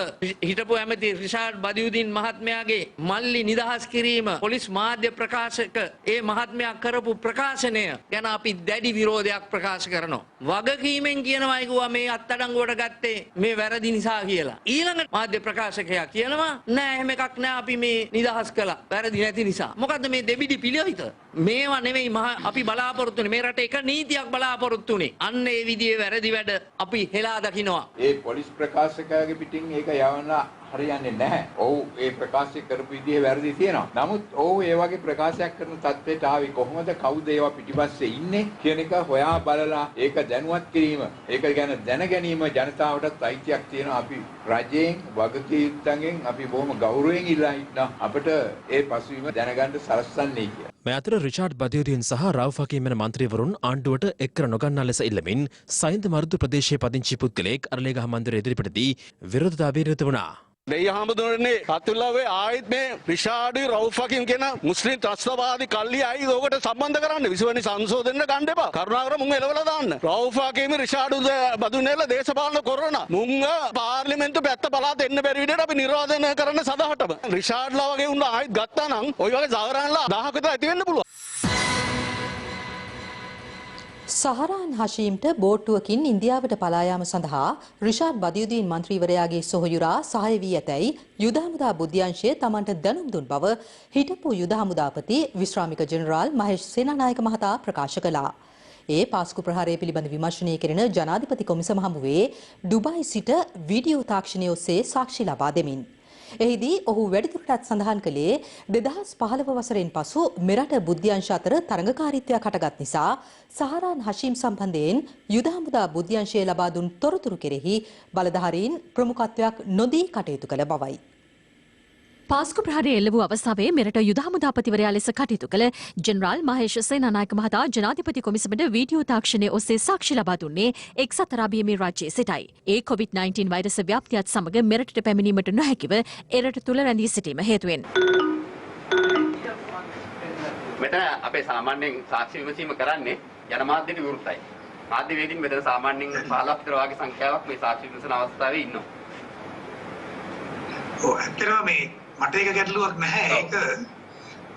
හිටපු ඇමති රිෂාඩ් බදියුදීන් මහත්මයාගේ මල්ලි නිදහස් කිරීම පොලිස් මාධ්‍ය ප්‍රකාශක ඒ මහත්මයා කරපු ප්‍රකාශනය ගැන අපි දැඩි විරෝධයක් ප්‍රකාශ කරනවා. වගකීමෙන් කියනවා අයිගුවා මේ අත්අඩංගුවට ගත්තේ මේ වැරදි නිසා කියලා. ඊළඟ මාධ්‍ය ප්‍රකාශකයා කියනවා නෑ එහෙම එකක් නෑ අපි මේ නිදහස් කළා වැරදි නැති නිසා. මොකද්ද මේ දෙබිඩි පිළිවෙත? මේවා නෙවෙයි අපි බලාපොරොත්තු වෙන්නේ. මේ රටේ එක නීතියක් බලාපොරොත්තු වෙන්නේ. අන්න ඒ විදිහේ වැරදි වැඩ අපි හෙලා දකින්නවා. ඒ පොලිස් ප්‍රකාශකයාගේ පිටින් ඒක යවන්න හරියන්නේ නැහැ. ඔව් ඒ ප්‍රකාශය කරපු විදිහේ වැරදි තියෙනවා. නමුත් ඔව් ඒ වගේ ප්‍රකාශයක් කරන තත්ත්වයට ආවේ කොහොමද? කවුද ඒවා පිටිපස්සේ ඉන්නේ කියන එක හොයා බලලා ඒක දැනුවත් කිරීම, ඒක ගැන දැන ගැනීම ජනතාවටත් අයිතියක් තියෙනවා. අපි රජයෙන් වගකීම්යෙන් අපි බොහොම ගෞරවයෙන් ඉල්ලා ඉන්නවා අපිට ඒ පසුබිම දැනගන්න සලස්වන්නේ කියලා. මේ අතර රිචාඩ් බදියුදීන් සහ රවුෆ් හකීම් වෙන මන්ත්‍රීවරුන් ආණ්ඩුවට එක් කර නොගන්නා ලෙස ඉල්ලමින් සයින්ද මරුදු ප්‍රදේශයේ පදිංචි පුද්ගලයෙක් අරලේගහ මන්දිරය ඉදිරිපිටදී විරෝධතාවය නිරත වුණා. දෙය හාමුදුරනේ කතුල්ලාවේ ආයෙත් මේ රිෂාඩ් රවුෆ් හකීම් කියන මුස්ලිම් ත්‍රස්තවාදී කල්ලි අයි ඕකට සම්බන්ධ කරන්න 20 වෙනි සංශෝධනය ගන්න එපා. කරුණාකර මුං එලවලා දාන්න. රවුෆ් හකීම් රිෂාඩ් බදුනේල දේශපාලන කරන මුං පාර්ලිමේන්තු පැත්ත පළාත එන්න බැරි විදිහට අපි නිර්වාදනය කරන්න සදාහටම. රිෂාඩ්ලා වගේ උන් ආයෙත් ගත්තා නම් ওই වගේ සාගරන්ලා 1000ක විතර ඇති වෙන්න පුළුවන්. සහරාන් හෂීම්ට බෝට්ටුවකින් ඉන්දියාවට පලා යාම සඳහා රිෂාඩ් බදියුදීන් මන්ත්‍රීවරයාගේ සොහොයුරා සහාය වී ඇතැයි යුද හමුදා බුද්ධ්‍යංශය තමන්ට දැනුම් දුන් බව හිටපු යුද හමුදාපති විශ්‍රාමික ජෙනරාල් මහේෂ් සේනානායක මහතා ප්‍රකාශ කළා. ඒ පාස්කු ප්‍රහාරය පිළිබඳ විමර්ශනය කෙරෙන ජනාධිපති කොමිසම හමුවේ ඩුබායි සිට වීඩියෝ තාක්ෂණය ඔස්සේ සාක්ෂි ලබා දෙමින්. එහිදී ඔහු වැඩිදුරටත් සඳහන් කළේ 2015 වසරෙන් පසු මෙරට බුද්ධ්‍යංශ අතර තරඟකාරීත්වයක් හටගත් නිසා සහරාන් හෂීම් සම්බන්ධයෙන් යුද හමුදා බුද්ධ්‍යංශය ලබා දුන් තොරතුරු කෙරෙහි බලධාරීන් ප්‍රමුඛත්වයක් නොදී කටයුතු කළ බවයි. පාස්කු ප්‍රහාරය එල්ල වූ අවස්ථාවේ මෙරට යුද හමුදාපතිවරයා ලෙස කටයුතු කළ ජෙනරාල් මහේෂ් සේනානායක මහතා ජනාධිපති කොමිසමට වීඩියෝ තාක්ෂණය ඔස්සේ සාක්ෂි ලබා දුන්නේ එක්සත් අරාබි එමිරාජ්‍යයේ සිටයි. ඒ COVID-19 වෛරස ව්‍යාප්තියත් සමග මෙරටට පැමිණීමට නොහැකිව එරට තුළ රැඳී සිටීම හේතුවෙන්. මෙතන අපේ සාමාන්‍යයෙන් සාක්ෂි විමසීම කරන්නේ ජනමාධ්‍යට විවෘතයි. මාධ්‍යවේදීන් මෙතන සාමාන්‍යයෙන් 15ක් විතර වගේ සංඛ්‍යාවක් මේ සාක්ෂි විමසන අවස්ථාවේ ඉන්නවා. ඔව් ඇත්තටම මේ මට ඒක ගැටලුවක් නැහැ. ඒක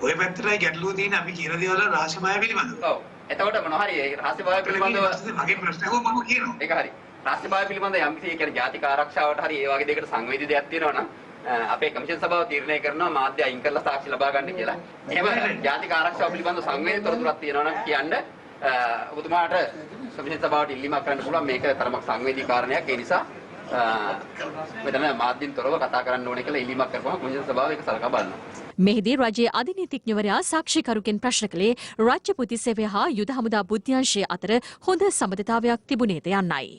ඔය පැත්තටයි ගැටලුව තියෙන අපි කියන දේවල් රහස්‍ය භාවය පිළිබඳව. ඔව්. එතකොට මොනවා හරි ඒ රහස්‍ය භාවය පිළිබඳව මගේ ප්‍රශ්නයක් මම කියනවා. ඒක හරි. රහස්‍ය භාවය පිළිබඳව යම් කිසි කියන්නේ ජාතික ආරක්ෂාවට හරි ඒ වගේ දෙයකට සංවේදී දෙයක් තියෙනවා නම් අපේ කමිෂන් සභාව තීරණය කරනවා මාධ්‍ය අයින් කරලා සාක්ෂි ලබා ගන්න කියලා. එහෙම ජාතික ආරක්ෂාව පිළිබඳව සංවේදී තොරතුරක් තියෙනවා නම් කියන්න ඔබතුමාට කමිෂන් සභාවට ඉල්ලීමක් කරන්න පුළුවන්. මේක තරමක් සංවේදී කාරණයක්. ඒ නිසා මෙතන මාධ්‍යින් තොරව කතා කරන්න ඕනේ කියලා ඉල්ලීමක් කරපුවම කොමිෂන් සභාව ඒක සලකා බලනවා. මෙහිදී රජයේ අධිනීතිඥවරයා සාක්ෂිකරුගෙන් ප්‍රශ්න කළේ රාජ්‍ය පොදු සේවය හා යුද හමුදා බුද්ධ්‍යංශය අතර හොඳ සම්බන්ධතාවයක් තිබුණේද යන්නයි.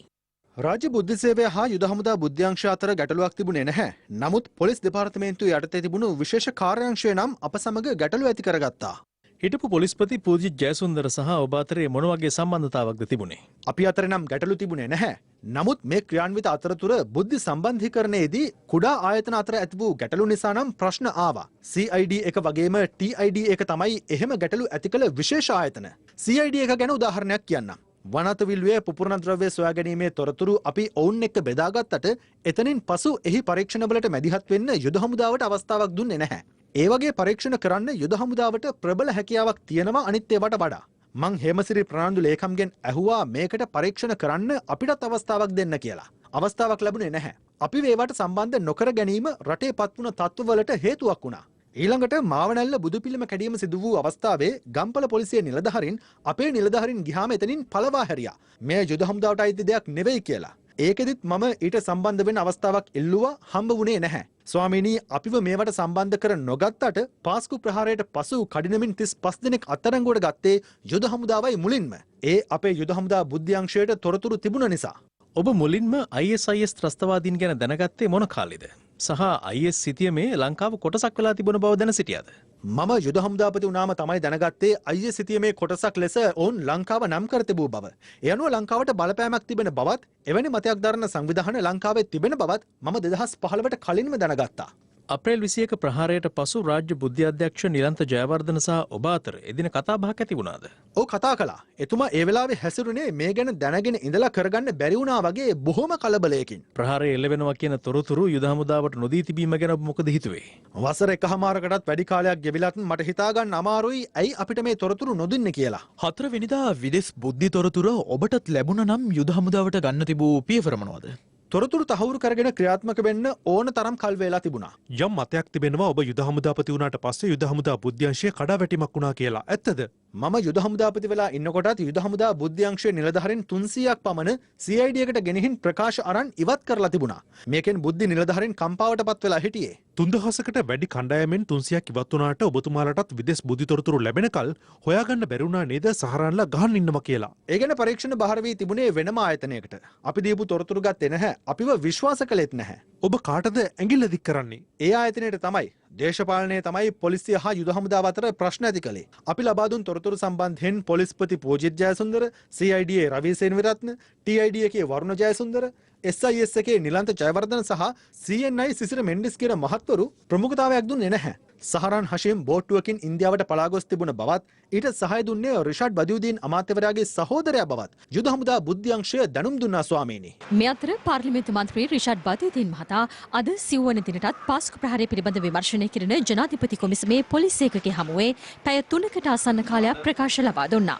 රාජ්‍ය බුද්ධ සේවය හා යුද හමුදා බුද්ධ්‍යංශය අතර ගැටලුවක් තිබුණේ නැහැ. නමුත් පොලිස් දෙපාර්තමේන්තුව යටතේ තිබුණු විශේෂ කාර්යාංශය නම් අප සමග ගැටලු ඇති කරගත්තා. හිටපු පොලිස්පති පූජිත් ජයසුන්දර සහ ඔබ අතරේ මොන වගේ සම්බන්ධතාවක්ද තිබුණේ? අපි අතර නම් ගැටලු තිබුණේ නැහැ. නමුත් මේ ක්‍රියාන්විත අතරතුර බුද්ධි සම්බන්ධීකරණයේදී කුඩා ආයතන අතර ඇති වූ ගැටලු නිසා නම් ප්‍රශ්න ආවා. CID එක වගේම TID එක තමයි එහෙම ගැටලු ඇති කළ විශේෂ ආයතන. CID එක ගැන උදාහරණයක් කියන්නම්. වනත විල්ුවේ පුපුරණ ද්‍රව්‍ය සොයා ගැනීමේ තොරතුරු අපි ඔවුන් එක්ක බෙදාගත්තට එතනින් පසු එහි පරීක්ෂණවලට මැදිහත් වෙන්න යුද හමුදාවට අවස්ථාවක් දුන්නේ නැහැ. ඒ වගේ පරීක්ෂණ කරන්න යුද හමුදාවට ප්‍රබල හැකියාවක් තියෙනවා අනිත් ඒවට වඩා. මං හේමසිරි ප්‍රනාන්දු ලේකම්ගෙන් ඇහුවා මේකට පරීක්ෂණ කරන්න අපිටත් අවස්ථාවක් දෙන්න කියලා. අවස්ථාවක් ලැබුණේ නැහැ. අපි ඒවට සම්බන්ධ නොකර ගැනීම රටේ පත්වුණ තත්ත්වවලට හේතුවක් වුණා. ඊළඟට මාවනැල්ල බුදුපිළිම කැඩීම සිදු වූ අවස්ථාවේ ගම්පල පොලිසිය නිලධහරින් අපේ නිලධහරින් ගිහාම එතනින් පලවා හැරියා. මේ යුද හමුදාවට අයිති දෙයක් නෙවෙයි කියලා. ඒකෙදිත් මම ඊට සම්බන්ධ වෙන අවස්ථාවක් ඉල්ලුවා, හම්බ වුණේ නැහැ. ස්වාමීනී, අපිව මේවට සම්බන්ධ කර නොගත්තට පාස්කු ප්‍රහාරයට පසු කඩිනමින් 35 දෙනෙක් අත්අඩංගුවට ගත්තේ යුද හමුදාවයි මුලින්ම. ඒ අපේ යුද හමුදා බුද්ධ්‍යංශයට තොරතුරු තිබුණ නිසා. ඔබ මුලින්ම ISIS ත්‍රස්තවාදීන් ගැන දැනගත්තේ මොන කාලෙද? සහ IS සිතියමේ ලංකාව කොටසක් වෙලා තිබුණ බව දැන සිටියද? මම යුද හමුදාපති වුණාම තමයි දැනගත්තේ IS සිතියමේ කොටසක් ලෙස ඔවුන් ලංකාව නම් කර තිබූ බව. ඒ අනුව ලංකාවට බලපෑමක් තිබෙන බවත් එවැනි මතයක් දරන සංවිධාන ලංකාවේ තිබෙන බවත් මම 2015ට කලින්ම දැනගත්තා. අප්‍රේල් 21 ප්‍රහාරයට පසු රාජ්‍ය බුද්ධි අධ්‍යක්ෂ නිලන්ත ජයවර්ධන සහ ඔබ අතර එදින කතා බහක් ඇති වුණාද? ඔව් කතා කළා. එතුමා ඒ වෙලාවේ හැසිරුනේ මේ ගැන දැනගෙන ඉඳලා කරගන්න බැරි වුණා වගේ බොහොම කලබලයකින්. ප්‍රහාරය එල්ලවෙනවා කියන තොරතුරු යුද හමුදාවට නොදී තිබීම ගැන ඔබ මොකද හිතුවේ? වසර එකහමාරකටත් වැඩි කාලයක් ගෙවිලත් මට හිතා ගන්න අමාරුයි ඇයි අපිට මේ තොරතුරු නොදුන්නේ කියලා. 4 වෙනිදා විදෙස් බුද්ධි තොරතුර ඔබටත් ලැබුණා නම් යුද හමුදාවට ගන්න තිබූ පියවර මොනවද? තොරතුරු තහවුරු කරගෙන ක්‍රියාත්මක වෙන්න ඕන තරම් කල් වේලා තිබුණා. යම් මතයක් තිබෙනවා ඔබ යුද හමුදාපති වුණාට පස්සේ යුද හමුදා බුද්ධ්‍යංශයේ කඩාවැටීමක් වුණා කියලා. ඇත්තද? මම යුද හමුදාපති වෙලා ඉන්නකොටත් යුද හමුදා බුද්ධ්‍යංශයේ නිලධාරීන් 300ක් පමණ CID එකට ගෙනihin ප්‍රකාශ අරන් ඉවත් කරලා තිබුණා. මේකෙන් බුද්ධි නිලධාරීන් කම්පාවටපත් වෙලා හිටියේ. 3000කට වැඩි කණ්ඩායමෙන් 300ක් ඉවත් වුණාට ඔබතුමාලටත් විදෙස් බුද්ධි තොරතුරු ලැබෙනකල් හොයාගන්න බැරි වුණා නේද සහරන්ලා ගහන්න ඉන්නවා කියලා. ඒ ගැන පරීක්ෂණ බහර වී තිබුණේ වෙනම ආයතනයකට. අපි දීපු තොරතුරු ගත්තේ නැහැ. අපිව විශ්වාස කළෙත් නැහැ. ඔබ කාටද ඇඟිල්ල දික් කරන්නේ? ඒ ආයතනයට තමයි. දේශපාලනයේ තමයි පොලිසිය හා යුද හමුදාව අතර ප්‍රශ්න ඇති කළේ. අපි ලබා දුන් තොරතුරු සම්බන්ධයෙන් පොලිස්පති පූජිත් ජයසුන්දර, CID රවිසේන විරත්න, TID එකේ වරුණ ජයසුන්දර, SIS එකේ නිලන්ත ජයවර්ධන සහ CNI සිසිර මෙන්ඩිස් කියන මහත්වරු ප්‍රමුඛතාවයක් දුන්නේ නැහැ. සහරන් හෂීම් බෝට්ටුවකින් ඉන්දියාවට පලා ගොස් තිබුණ බවත් ඊට සහාය දුන්නේ රිෂාඩ් බදියුදීන් අමාත්‍යවරයාගේ සහෝදරයා බවත් යුද හමුදා බුද්ධ්‍යංශය දැනුම් දුන්නා ස්වාමීනි. මේ අතර පාර්ලිමේන්තු මන්ත්‍රී රිෂාඩ් බදියුදීන් මහතා අද සිව්වන දිනටත් පාස්කු ප්‍රහාරය පිළිබඳ විමර්ශනය කිරීම ජනාධිපති කොමිසමේ පොලිස් ඒකකයේ හමුවේ පැය 3කට ආසන්න කාලයක් ප්‍රකාශ ලබා දුන්නා.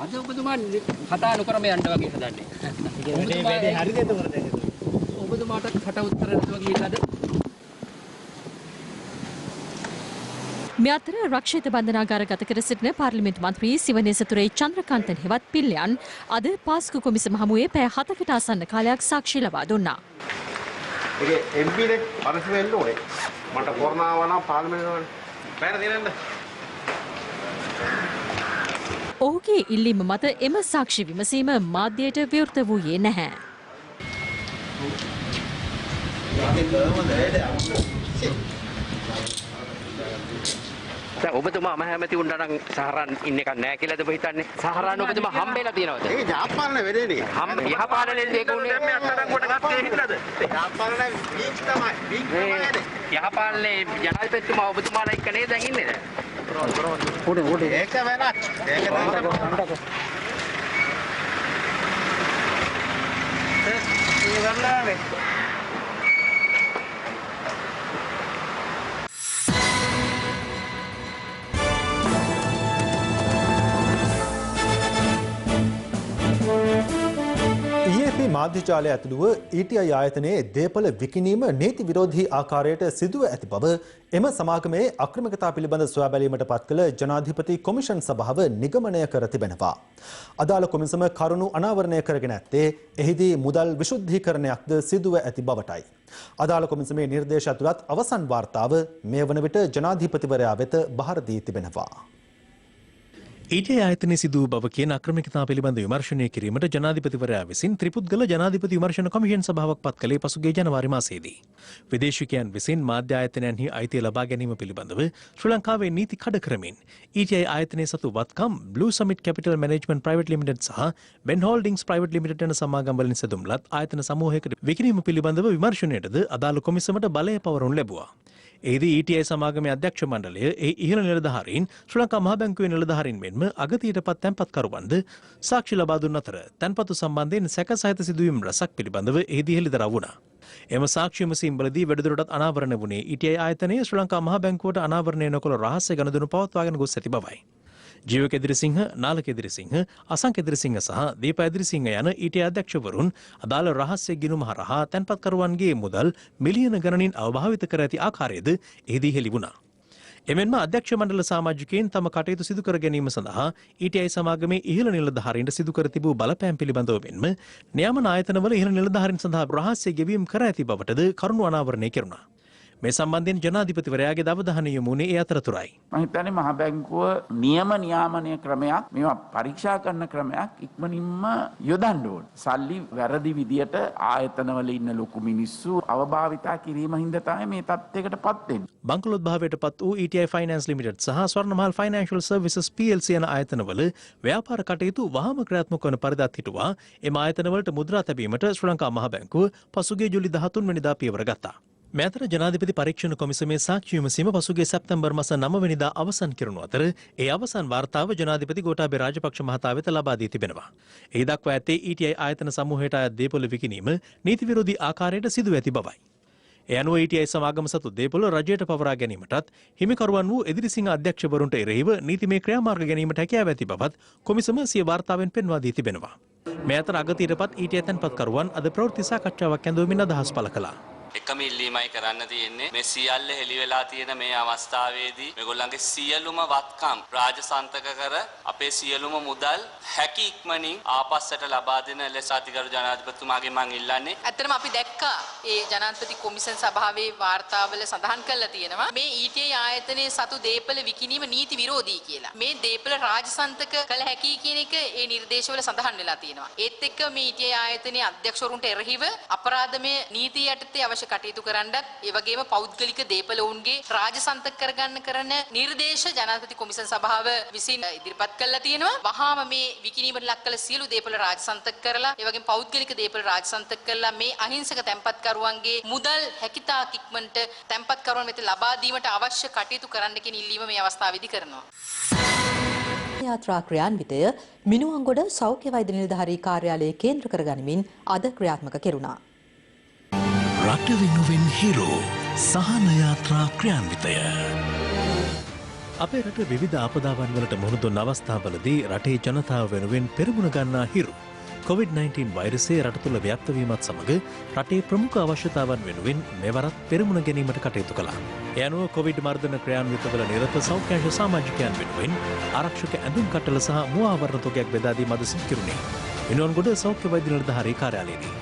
අද ඔබතුමා කතා නොකරම යන්න වගේ හදන්නේ. වැඩේ හරිද එතකොට දැන්? ඔබතුමාට කට උත්තර දෙනවා කියලාද? මේ අතර රක්ෂිත බන්ධනාගාර ගත කර සිටින පාර්ලිමේන්තු මන්ත්‍රී සිවනේසතුරේ චන්ද්‍රකාන්තන් හෙවත් පිල්ලයන් අද පාස්කු කොමිසම හමුවේ පැය 7කට ආසන්න කාලයක් සාක්ෂි ලබා දුන්නා. ඒකේ MP නේ පරිස්සම වෙන්න ඕනේ. මට කොරෝනා වුණා පාර්ලිමේන්තුවට බෑර දෙන්න. ඔහුගේ ඉල්ලීම මත එම සාක්ෂි විමසීම මාධ්‍යයට විවෘත වූයේ නැහැ. දැන් ඔබතුමා මහමැති වුණා නම් සහරන් ඉන්න එකක් නැහැ කියලාද ඔබ හිතන්නේ? සහරන් ඔබතුමා හම්බෙලා තියෙනවද? ඒ ජාපාලනේ වෙදේනේ. යහපාලනේ දෙක උනේ මේ අත්අඩංගුවට ගත්තේ හින්දාද? ජාපාලනේ බීච් තමයි. බීච් තමයි. යහපාලනේ ජනාධිපතිතුමා ඔබතුමාලා එක්ක නේද දැන් ඉන්නේ දැන්? උඩ ඒක වෙනත්. ඒක නේද? ඒ ගන්නානේ. EAP මාධ්‍යජාලය ඇතුළුව ETI ආයතනයේ දේපල විකිණීම නීති විරෝධී ආකාරයට සිදුව ඇති බව එම සමාගමේ අක්‍රමිකතා පිළිබඳ සොයා බැලීමට පත් කළ ජනාධිපති කොමිෂන් සභාව නිගමනය කර තිබෙනවා. අදාළ කොමිසම කරුණු අනාවරණය කරගෙන ඇත්තේ එහිදී මුදල් විශුද්ධීකරණයක්ද සිදුව ඇති බවටයි. අදාළ කොමිසමේ නිර්දේශ ඇතුළත් අවසන් වාර්තාව මේ වන විට ජනාධිපතිවරයා වෙත බහර දී තිබෙනවා. ETI ආයතනයේ සිදු බව කියන අක්‍රමිකතා පිළිබඳ විමර්ශනය කිරීමට ජනාධිපතිවරයා විසින් ත්‍රිපුද්ගල ජනාධිපති විමර්ශන කොමිෂන් සභාවක් පත් කළේ පසුගිය ජනවාරි මාසයේදී. විදේශිකයන් විසින් මාධ්‍ය ආයතනයන්හි අයිතිය ලබා ගැනීම පිළිබඳව ශ්‍රී ලංකාවේ නීති කඩ කරමින් ETI ආයතනයේ සතු වත්කම් Blue Summit Capital Management Private Limited සහ Ben Holdings Private Limited යන සමාගම් වලින් සැදුම්ලත් ආයතන සමූහයකට විකිණීම පිළිබඳව විමර්ශනයටද අදාළ කොමිසමට බලය පවරනු ලැබුවා. එහිදී ETI සමාගමේ අධ්‍යක්ෂ මණ්ඩලය ඒ ඉහළ නිලධාරීන් ශ්‍රී ලංකා මහ බැංකුවේ නිලධාරීන් මෙන්ම අගතියටපත් තැන්පත්කරුවන්ද සාක්ෂි ලබා දුන් අතර තැන්පතු සම්බන්ධයෙන් සැක සහිත සිදුවීම් රැසක් පිළිබඳව එහිදී හෙළිදරව් වුණා. එම සාක්ෂි විමසීම්වලදී වැඩිදුරටත් අනාවරණය වුණේ ETI ආයතනයේ ශ්‍රී ලංකා මහ බැංකුවට අනාවරණය නොකළ රහස්‍ය ගනුදෙනු පවත්වාගෙන ගොස් ඇති බවයි. ජීවක එදිරිසිංහ, නාලක එදිරිසිංහ, අසංක එදිරිසිංහ සහ දීප එදිරිසිංහ යන ETI අධ්‍යක්ෂවරුන් අදාළ රහස්‍ය ගිණුම හරහා තැන්පත්කරුවන්ගේ මුදල් මිලියන ගණනින් අවභාවිත කර ඇති ආකාරයද එහිදී හෙළි වුණා. එමෙන්ම අධ්‍යක්ෂ මණ්ඩල සමාජිකයින් තම කටයුතු සිදු කර ගැනීම සඳහා ETI සමාගමේ ඉහළ නිලධාරීන්ට සිදු කර තිබූ බලපෑම් පිළිබඳව මෙන්ම නියාමන ආයතනවල ඉහළ නිලධාරීන් සඳහා රහස්‍ය ගෙවීම් කර ඇති බවටද කරුණු අනාවරණය කෙරුණා. මේ සම්බන්ධයෙන් ජනාධිපතිවරයාගේ අවධානය යොමු වුණේ ඒ අතරතුරයි. මම හිතන්නේ මහ බැංකුව නියාමනය ක්‍රමයක් මේවා පරීක්ෂා කරන ක්‍රමයක් ඉක්මනින්ම යොදන්න ඕන. සල්ලි වැරදි විදියට ආයතනවල ඉන්න ලොකු මිනිස්සු අවභාවිතා කිරීම හින්දා තමයි මේ තත්ත්වයකටපත් වෙන්නේ. බංකොලොත් භාවයටපත් වූ ETI Finance Limited සහ ස්වර්ණමහල් Financial Services PLC යන ආයතනවල ව්‍යාපාර කටයුතු වහාම ක්‍රියාත්මක වන පරිදත් හිටුවා. එම ආයතනවලට මුද්‍රා තැබීමට ශ්‍රී ලංකා මහ බැංකුව පසුගිය ජූලි 13 වෙනිදා පියවර ගත්තා. මෙතර ජනාධිපති පරීක්ෂණ කොමිසමේ සාක්ෂි විමසීම පසුගිය සැප්තැම්බර් මාස 9 වෙනිදා අවසන් කෙරුණු අතර ඒ අවසන් වාර්තාව ජනාධිපති ගෝඨාභය රාජපක්ෂ මහතා වෙත ලබා දී තිබෙනවා. එහි දක්වා ඇත්තේ ETI ආයතන සමූහයට අයත් දේපොළ විකිණීම නීති විරෝධී ආකාරයට සිදු ඇති බවයි. ඒ අනුව ETI සමාගම සතු දේපොළ රජයට පවරා ගැනීමටත් හිමිකරුවන් වූ එදිරිසිංහ අධ්‍යක්ෂවරුන්ට එරෙහිව නීතිමය ක්‍රියාමාර්ග ගැනීමට හැකියාව ඇති බවත් කොමිසම සිය වාර්තාවෙන් පෙන්වා දී තිබෙනවා. මේ අතර අගතියටපත් ETI තැන්පත්කරුවන් අද ප්‍රවෘත්ති සාකච්ඡාවක් ඇඳවමින් අදහස් පළ කළා. එකම ඉල්ලීමයි කරන්න තියෙන්නේ මේ සියල්ල හෙළි වෙලා තියෙන මේ අවස්ථාවේදී මේගොල්ලන්ගේ සියලුම වත්කම් රාජසන්තක කර අපේ සියලුම මුදල් හැකි ඉක්මනින් ආපස්සට ලබා දෙන ලෙස අතිගරු ජනාධිපතිතුමාගෙන් මම ඉල්ලන්නේ. ඇත්තටම අපි දැක්කා ඒ ජනාධිපති කොමිෂන් සභාවේ වාර්තාවල සඳහන් කරලා තියෙනවා මේ ETI ආයතනයේ සතු දේපල විකිණීම නීති විරෝධී කියලා. මේ දේපල රාජසන්තක කළ හැකි කියන එක ඒ නිර්දේශවල සඳහන් වෙලා තියෙනවා. ඒත් එක්ක මේ ETI ආයතනයේ අධ්‍යක්ෂවරුන්ට එරෙහිව අපරාධමය නීතිය යටතේ අවශ්‍ය කටයුතු කරන්නත් ඒ වගේම පෞද්ගලික දේපල වුන්ගේ රාජසන්තක කරගන්න කරන නිර්දේශ ජනාධිපති කොමිෂන් සභාව විසින් ඉදිරිපත් කළා තියෙනවා. වහාම මේ විකිණීමට ලක් කළ සියලු දේපල රාජසන්තක කරලා ඒ වගේම පෞද්ගලික දේපල රාජසන්තක කරලා මේ අහිංසක තැන්පත්කරුවන්ගේ මුදල් හැකියතාක් ඉක්මනට තැන්පත්කරුවන් වෙත ලබා දීමට අවශ්‍ය කටයුතු කරන්න කියන ඉල්ලීම මේ අවස්ථාවේදී කරනවා. යාත්‍රා ක්‍රියාන්විතය මිනුවන්ගොඩ සෞඛ්‍ය වෛද්‍ය නිලධාරී කාර්යාලයේ කේන්ද්‍ර කරගනිමින් අද ක්‍රියාත්මක කෙරුණා. රට වෙනුවෙන් හිරු සහන යාත්‍රා ක්‍රියාන්විතය. අපේ රට විවිධ ආපදාවන් වලට මුහුණ දුන් අවස්ථාවලදී රටේ ජනතාව වෙනුවෙන් පෙරමුණ ගන්නා හිරු COVID-19 වෛරසය රට තුළ ව්‍යාප්ත වීමත් සමග රටේ ප්‍රමුඛ අවශ්‍යතාවන් වෙනුවෙන් මෙවරත් පෙරමුණ ගැනීමට කටයුතු කළා. ඒ අනුව කොවිඩ් මර්ධන ක්‍රියාන්විතවල නිරත සෞඛ්‍යාංශ සමාජිකයන් වෙනුවෙන් ආරක්ෂක ඇඳුම් කට්ටල සහ මුව ආවරණ තොගයක් බෙදා දීම අද සිදු කෙරුණේ මිනුවන්ගොඩ සෞඛ්‍ය වෛද්‍ය නිලධාරී කාර්යාලයේදී.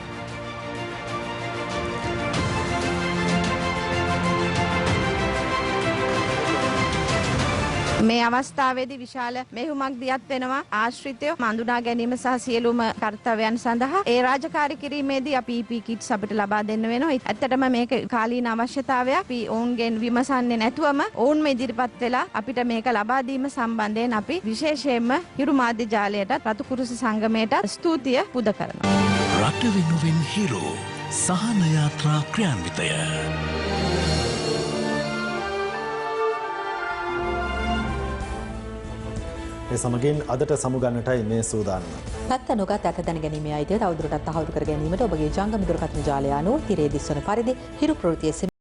මේ අවස්ථාවේදී විශාල මෙහෙයුමක් දියත් වෙනවා ආශ්‍රිතව හඳුනා ගැනීම සහ සියලුම කර්තව්‍යයන් සඳහා ඒ රාජකාරී කිරීමේදී අපි EP කිට්ස් අපිට ලබා දෙන්න වෙනවා. ඇත්තටම මේක කාලීන අවශ්‍යතාවයක්. අපි ඔවුන්ගෙන් විමසන්නේ නැතුවම ඔවුන්ම ඉදිරිපත් වෙලා අපිට මේක ලබා දීම සම්බන්ධයෙන් අපි විශේෂයෙන්ම හිරු මාධ්‍ය ජාලයට රතු කුරුස සංගමයට ස්තුතිය පුද කරනවා. රට වෙනුවෙන් හිරු සහන යාත්‍රා ක්‍රියාන්විතය. ඒ සමගින් අදට සමුගන්නටයි මේ සූදානම. පැත්ත නොගත් ඇත දැනගැනීමේ අයිතිය තවදුරටත් තහවුරු කර ගැනීමට ඔබගේ ජංගම දුරකථන ජාලය අනුව තිරේ දිස්වන පරිදි හිරු ප්‍රවෘත්තියේ